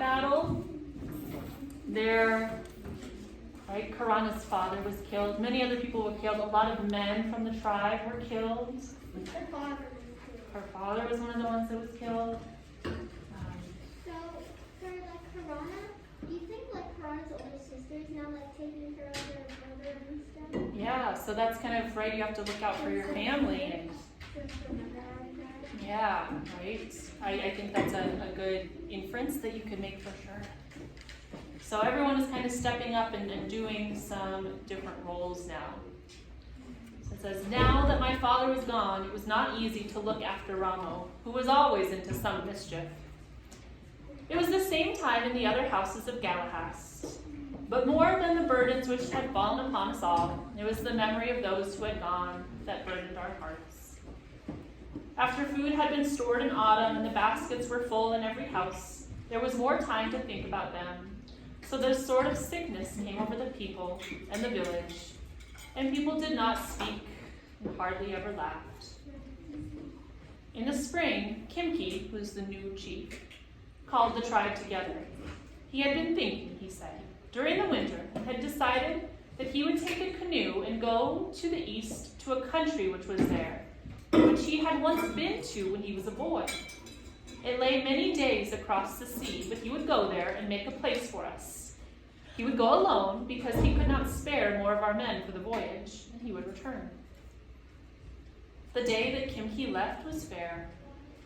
battle, Karana's father was killed. Many other people were killed. A lot of men from the tribe were killed. Her father was one of the ones that was killed. So, for Karana, do you think Karana's older sister is now taking care of her brother and stuff? Yeah, so that's kind of right. You have to look out for your family. And yeah, right. I think that's a good inference that you could make for sure. So everyone is kind of stepping up and doing some different roles now. So it says, now that my father was gone, it was not easy to look after Ramo, who was always into some mischief. It was the same time in the other houses of Galahas. But more than the burdens which had fallen upon us all, it was the memory of those who had gone that burdened our hearts. After food had been stored in autumn and the baskets were full in every house, there was more time to think about them. So the sort of sickness came over the people and the village, and people did not speak and hardly ever laughed. In the spring, Kimki, who's the new chief, called the tribe together. He had been thinking, he said, during the winter, and had decided that he would take a canoe and go to the east to a country which was there, which he had once been to when he was a boy. It lay many days across the sea, but he would go there and make a place for us. He would go alone because he could not spare more of our men for the voyage, and he would return. The day that Kimki left was fair.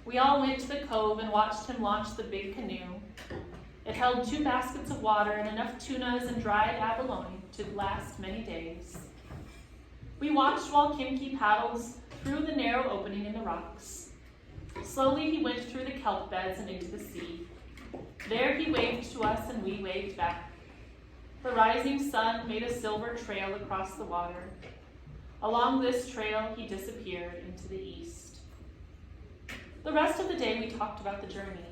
We all went to the cove and watched him launch the big canoe. It held 2 baskets of water and enough tunas and dried abalone to last many days. We watched while Kimki paddles through the narrow opening in the rocks. Slowly he went through the kelp beds and into the sea. There he waved to us and we waved back. The rising sun made a silver trail across the water. Along this trail he disappeared into the east. The rest of the day we talked about the journey.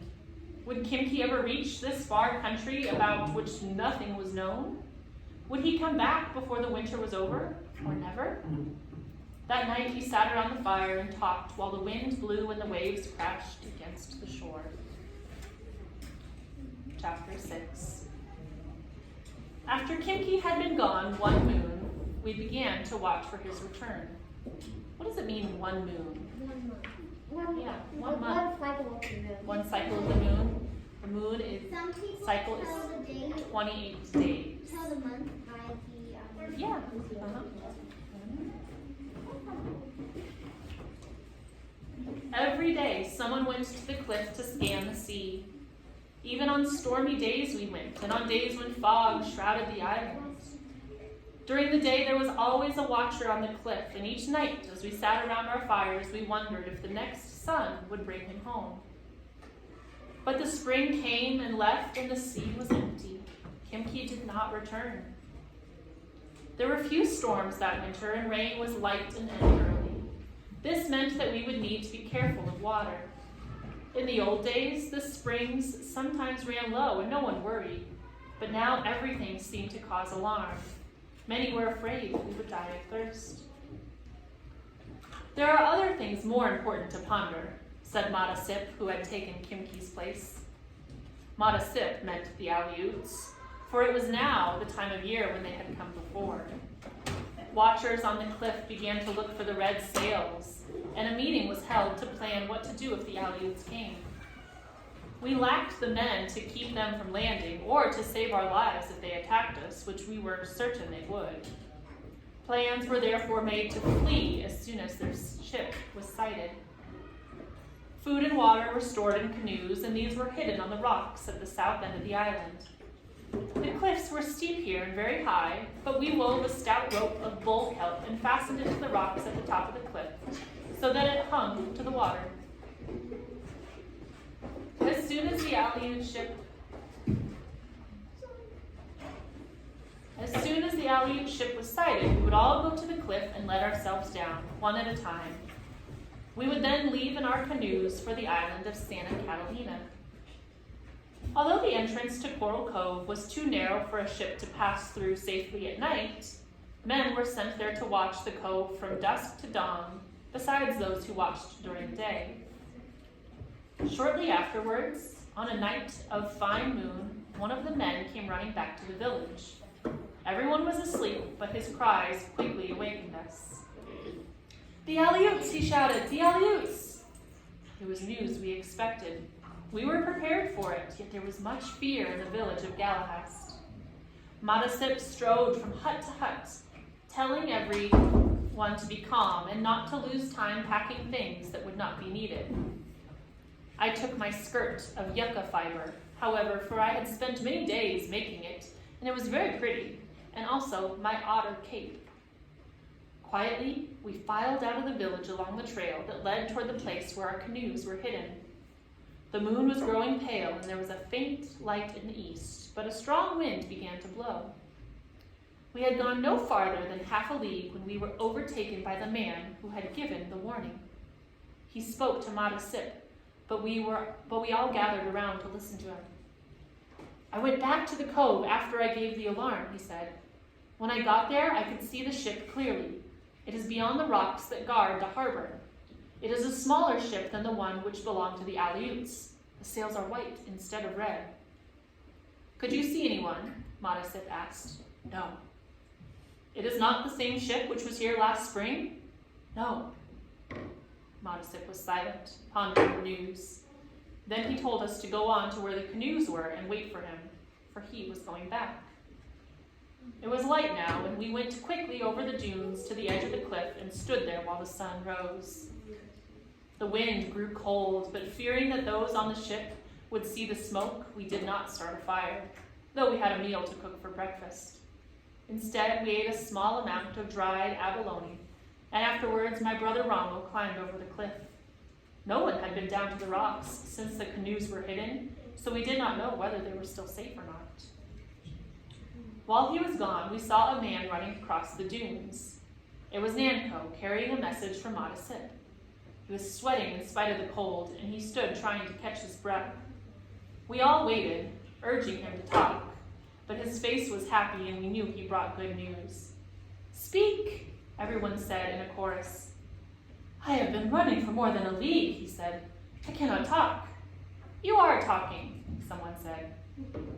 Would Kimki ever reach this far country about which nothing was known? Would he come back before the winter was over, or never? That night he sat around the fire and talked while the wind blew and the waves crashed against the shore. Chapter 6. After Kimki had been gone 1 moon, we began to watch for his return. What does it mean, 1 moon? 1 month. Yeah, 1 month. 1 cycle of the moon. 1 cycle of the moon. The moon is Some people cycle is tell the day, 28 days. tell the month by the Yeah. Every day, someone went to the cliff to scan the sea. Even on stormy days we went, and on days when fog shrouded the islands. During the day, there was always a watcher on the cliff, and each night, as we sat around our fires, we wondered if the next sun would bring him home. But the spring came and left, and the sea was empty. Kimki did not return. There were few storms that winter, and rain was light and ended early. This meant that we would need to be careful of water. In the old days, the springs sometimes ran low and no one worried, but now everything seemed to cause alarm. Many were afraid we would die of thirst. There are other things more important to ponder, said Madasip, who had taken Kimki's place. Madasip meant the Aleuts, for it was now the time of year when they had come before. Watchers on the cliff began to look for the red sails, and a meeting was held to plan what to do if the Aleuts came. We lacked the men to keep them from landing or to save our lives if they attacked us, which we were certain they would. Plans were therefore made to flee as soon as their ship was sighted. Food and water were stored in canoes, and these were hidden on the rocks at the south end of the island. The cliffs were steep here and very high, but we wove a stout rope of bull kelp and fastened it to the rocks at the top of the cliff, so that it hung to the water. As soon as the Aleut ship was sighted, we would all go to the cliff and let ourselves down, one at a time. We would then leave in our canoes for the island of Santa Catalina. Although the entrance to Coral Cove was too narrow for a ship to pass through safely at night, men were sent there to watch the cove from dusk to dawn, besides those who watched during the day. Shortly afterwards, On a night of fine moon, one of the men came running back to the village. Everyone was asleep, but his cries quickly awakened us. "The Aleuts!" he shouted, "the Aleuts!" It was news we expected. We were prepared for it, yet there was much fear in the village of Galahast. Madasip strode from hut to hut, telling everyone to be calm and not to lose time packing things that would not be needed. I took my skirt of yucca fiber, however, for I had spent many days making it, and it was very pretty, and also my otter cape. Quietly, we filed out of the village along the trail that led toward the place where our canoes were hidden. The moon was growing pale, and there was a faint light in the east, but a strong wind began to blow. We had gone no farther than half a league when we were overtaken by the man who had given the warning. He spoke to Madasip, but we all gathered around to listen to him. "I went back to the cove after I gave the alarm," he said. "When I got there, I could see the ship clearly. It is beyond the rocks that guard the harbor. It is a smaller ship than the one which belonged to the Aleuts. The sails are white instead of red." "Could you see anyone?" Madasip asked. "No." "It is not the same ship which was here last spring?" "No." Madasip was silent, pondering the news. Then he told us to go on to where the canoes were and wait for him, for he was going back. It was light now, and we went quickly over the dunes to the edge of the cliff and stood there while the sun rose. The wind grew cold, but fearing that those on the ship would see the smoke, we did not start a fire, though we had a meal to cook for breakfast. Instead, we ate a small amount of dried abalone, and afterwards my brother Ramo climbed over the cliff. No one had been down to the rocks since the canoes were hidden, so we did not know whether they were still safe or not. While he was gone, we saw a man running across the dunes. It was Nanko, carrying a message from Madasip. He was sweating in spite of the cold, and he stood trying to catch his breath. We all waited, urging him to talk, but his face was happy and we knew he brought good news. "Speak," everyone said in a chorus. "I have been running for more than a league," he said. "I cannot talk." "You are talking," someone said.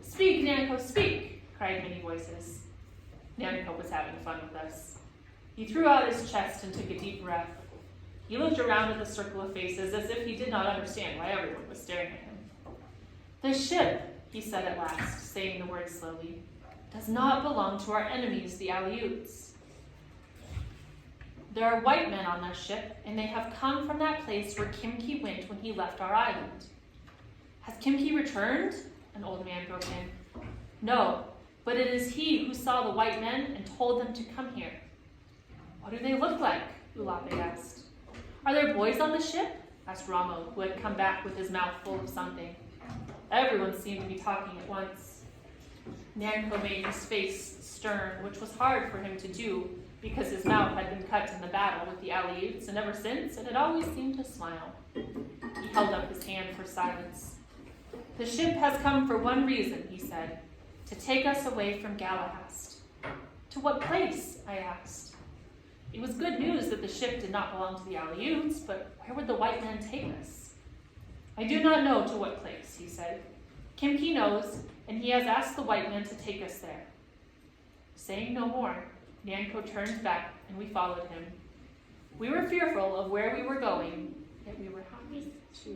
"Speak, Nanko, speak," cried many voices. Nanko was having fun with us. He threw out his chest and took a deep breath. He looked around at the circle of faces as if he did not understand why everyone was staring at him. "The ship," he said at last, saying the words slowly, "does not belong to our enemies, the Aleuts. There are white men on their ship, and they have come from that place where Kimki went when he left our island." "Has Kimki returned?" an old man broke in. "No, but it is he who saw the white men and told them to come here." "What do they look like?" Ulape asked. "Are there boys on the ship?" asked Ramo, who had come back with his mouth full of something. Everyone seemed to be talking at once. Nanko made his face stern, which was hard for him to do because his mouth had been cut in the battle with the Aleuts, and ever since it had always seemed to smile. He held up his hand for silence. "The ship has come for one reason," he said, "to take us away from Galahast." "To what place?" I asked. It was good news that the ship did not belong to the Aleuts, but where would the white men take us? "I do not know to what place," he said. "Kimki knows, and he has asked the white men to take us there." Saying no more, Nanko turned back and we followed him. We were fearful of where we were going, yet we were happy to...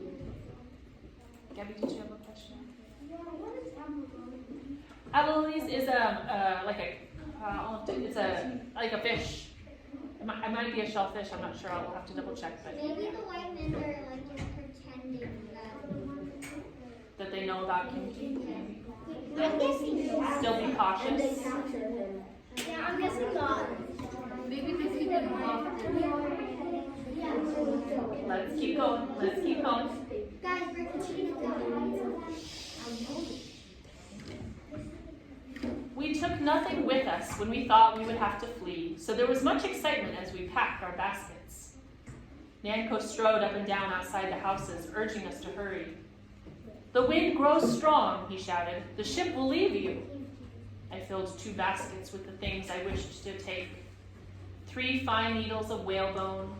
Gabby, did you have a question? Yeah, what is abalone? Abalone is like a fish. It might be a shellfish. I'm not sure. I'll have to double check. But Maybe yeah. the white men are like just pretending That they know about Kimki. I'm guessing not. Still be cautious. Yeah, I'm guessing not. Maybe they keep it off. Let's keep going. Let's keep going. Guys, we're continuing going. We took nothing with us when we thought we would have to flee, so there was much excitement as we packed our baskets. Nanko strode up and down outside the houses, urging us to hurry. "The wind grows strong," he shouted. "The ship will leave you." I filled 2 baskets with the things I wished to take. 3 fine needles of whalebone,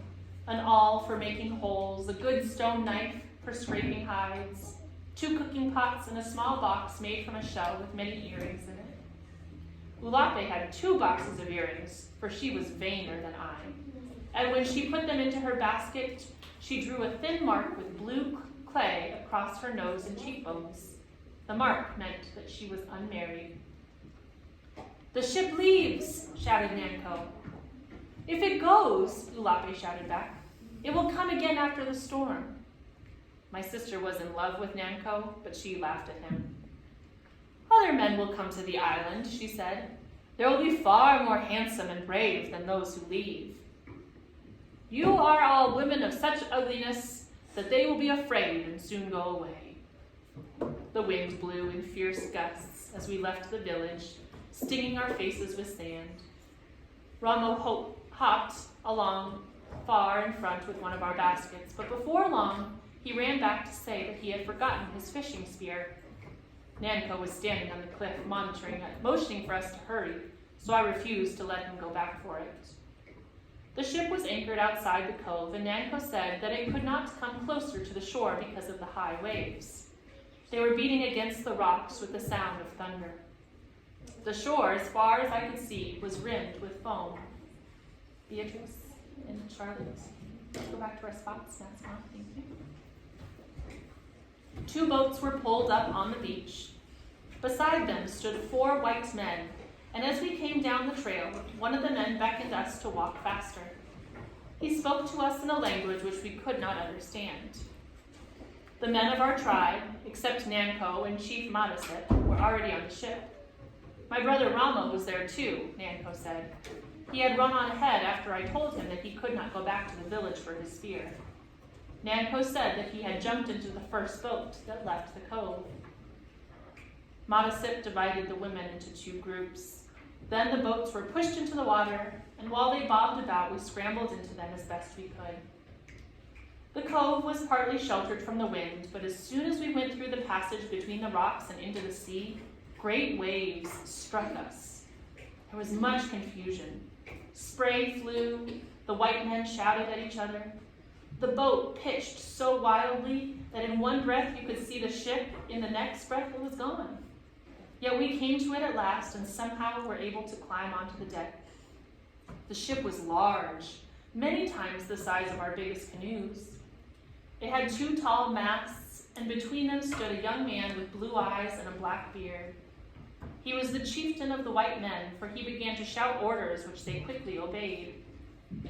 an awl for making holes, a good stone knife for scraping hides, 2 cooking pots, and a small box made from a shell with many earrings in it. Ulape had 2 boxes of earrings, for she was vainer than I. And when she put them into her basket, she drew a thin mark with blue clay across her nose and cheekbones. The mark meant that she was unmarried. "The ship leaves," shouted Nanko. "If it goes," Ulape shouted back, "it will come again after the storm." My sister was in love with Nanko, but she laughed at him. "Other men will come to the island," she said. "There will be far more handsome and brave than those who leave. You are all women of such ugliness that they will be afraid and soon go away." The wind blew in fierce gusts as we left the village, stinging our faces with sand. Ramo hopped along far in front with one of our baskets, but before long, he ran back to say that he had forgotten his fishing spear. Nanko was standing on the cliff motioning for us to hurry, so I refused to let him go back for it. The ship was anchored outside the cove, and Nanko said that it could not come closer to the shore because of the high waves. They were beating against the rocks with the sound of thunder. The shore, as far as I could see, was rimmed with foam. Beatrice and Charlotte, let's go back to our spots. That's fine, thank you. 2 boats were pulled up on the beach. Beside them stood 4 white men, and as we came down the trail, one of the men beckoned us to walk faster. He spoke to us in a language which we could not understand. The men of our tribe, except Nanko and Chief Madasip, were already on the ship. My brother Ramo was there too, Nanko said. He had run on ahead after I told him that he could not go back to the village for his spear. Nanko said that he had jumped into the first boat that left the cove. Madasip divided the women into 2 groups. Then the boats were pushed into the water, and while they bobbed about, we scrambled into them as best we could. The cove was partly sheltered from the wind, but as soon as we went through the passage between the rocks and into the sea, great waves struck us. There was much confusion. Spray flew, the white men shouted at each other. The boat pitched so wildly that in one breath you could see the ship, in the next breath it was gone. Yet we came to it at last and somehow were able to climb onto the deck. The ship was large, many times the size of our biggest canoes. It had 2 tall masts, and between them stood a young man with blue eyes and a black beard. He was the chieftain of the white men, for he began to shout orders which they quickly obeyed.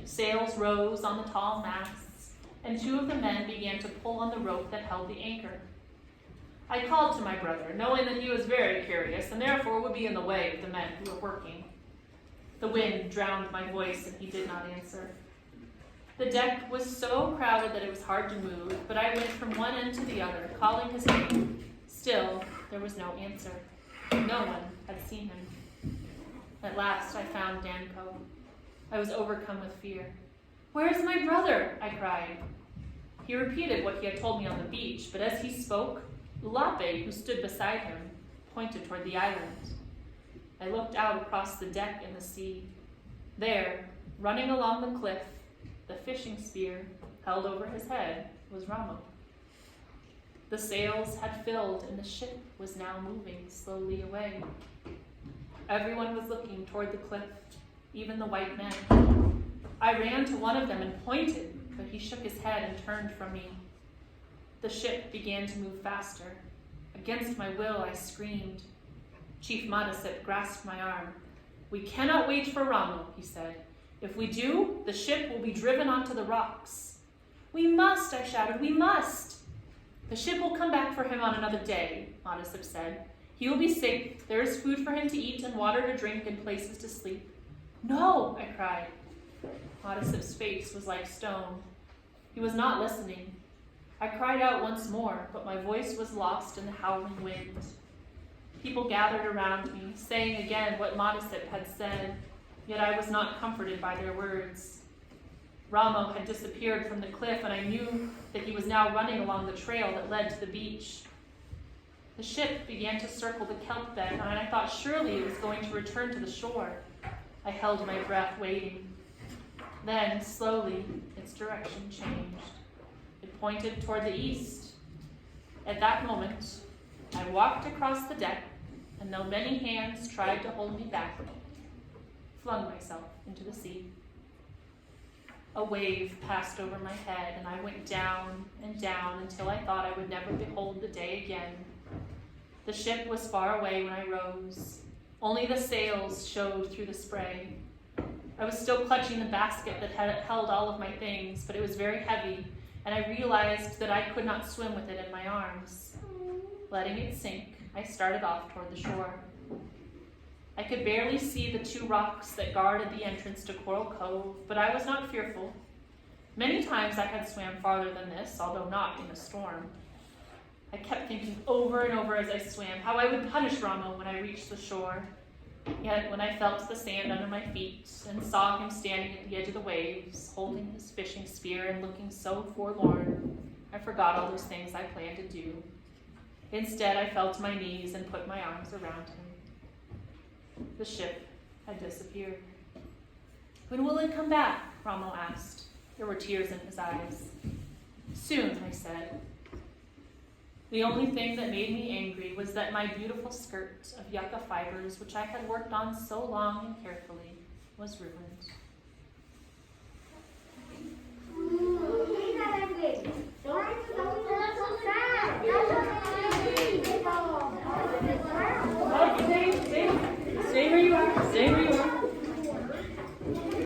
Sails rose on the tall masts, and 2 of the men began to pull on the rope that held the anchor. I called to my brother, knowing that he was very curious, and therefore would be in the way of the men who were working. The wind drowned my voice, and he did not answer. The deck was so crowded that it was hard to move, but I went from one end to the other, calling his name. Still, there was no answer. No one had seen him. At last, I found Nanko. I was overcome with fear. "Where is my brother?" I cried. He repeated what he had told me on the beach, but as he spoke, Ulape, who stood beside him, pointed toward the island. I looked out across the deck and the sea. There, running along the cliff, the fishing spear held over his head, was Ramo. The sails had filled and the ship was now moving slowly away. Everyone was looking toward the cliff, even the white men. I ran to one of them and pointed, but he shook his head and turned from me. The ship began to move faster. Against my will, I screamed. Chief Madasip grasped my arm. "We cannot wait for Ramo," he said. "If we do, the ship will be driven onto the rocks." "We must," I shouted, "we must." "The ship will come back for him on another day," Madasip said. "He will be safe. There is food for him to eat and water to drink and places to sleep." "No," I cried. Madasip's face was like stone. He was not listening. I cried out once more, but my voice was lost in the howling wind. People gathered around me, saying again what Madasip had said, yet I was not comforted by their words. Ramo had disappeared from the cliff, and I knew that he was now running along the trail that led to the beach. The ship began to circle the kelp bed, and I thought surely it was going to return to the shore. I held my breath, waiting. Then, slowly, its direction changed. It pointed toward the east. At that moment, I walked across the deck, and though many hands tried to hold me back, flung myself into the sea. A wave passed over my head, and I went down and down until I thought I would never behold the day again. The ship was far away when I rose. Only the sails showed through the spray. I was still clutching the basket that had held all of my things, but it was very heavy, and I realized that I could not swim with it in my arms. Letting it sink, I started off toward the shore. I could barely see the 2 rocks that guarded the entrance to Coral Cove, but I was not fearful. Many times I had swam farther than this, although not in a storm. I kept thinking over and over as I swam how I would punish Ramo when I reached the shore. Yet when I felt the sand under my feet and saw him standing at the edge of the waves, holding his fishing spear and looking so forlorn, I forgot all those things I planned to do. Instead, I fell to my knees and put my arms around him. The ship had disappeared. "When will it come back?" Ramo asked. There were tears in his eyes. "Soon," I said. The only thing that made me angry was that my beautiful skirt of yucca fibers, which I had worked on so long and carefully, was ruined. Ooh, ain't that ugly?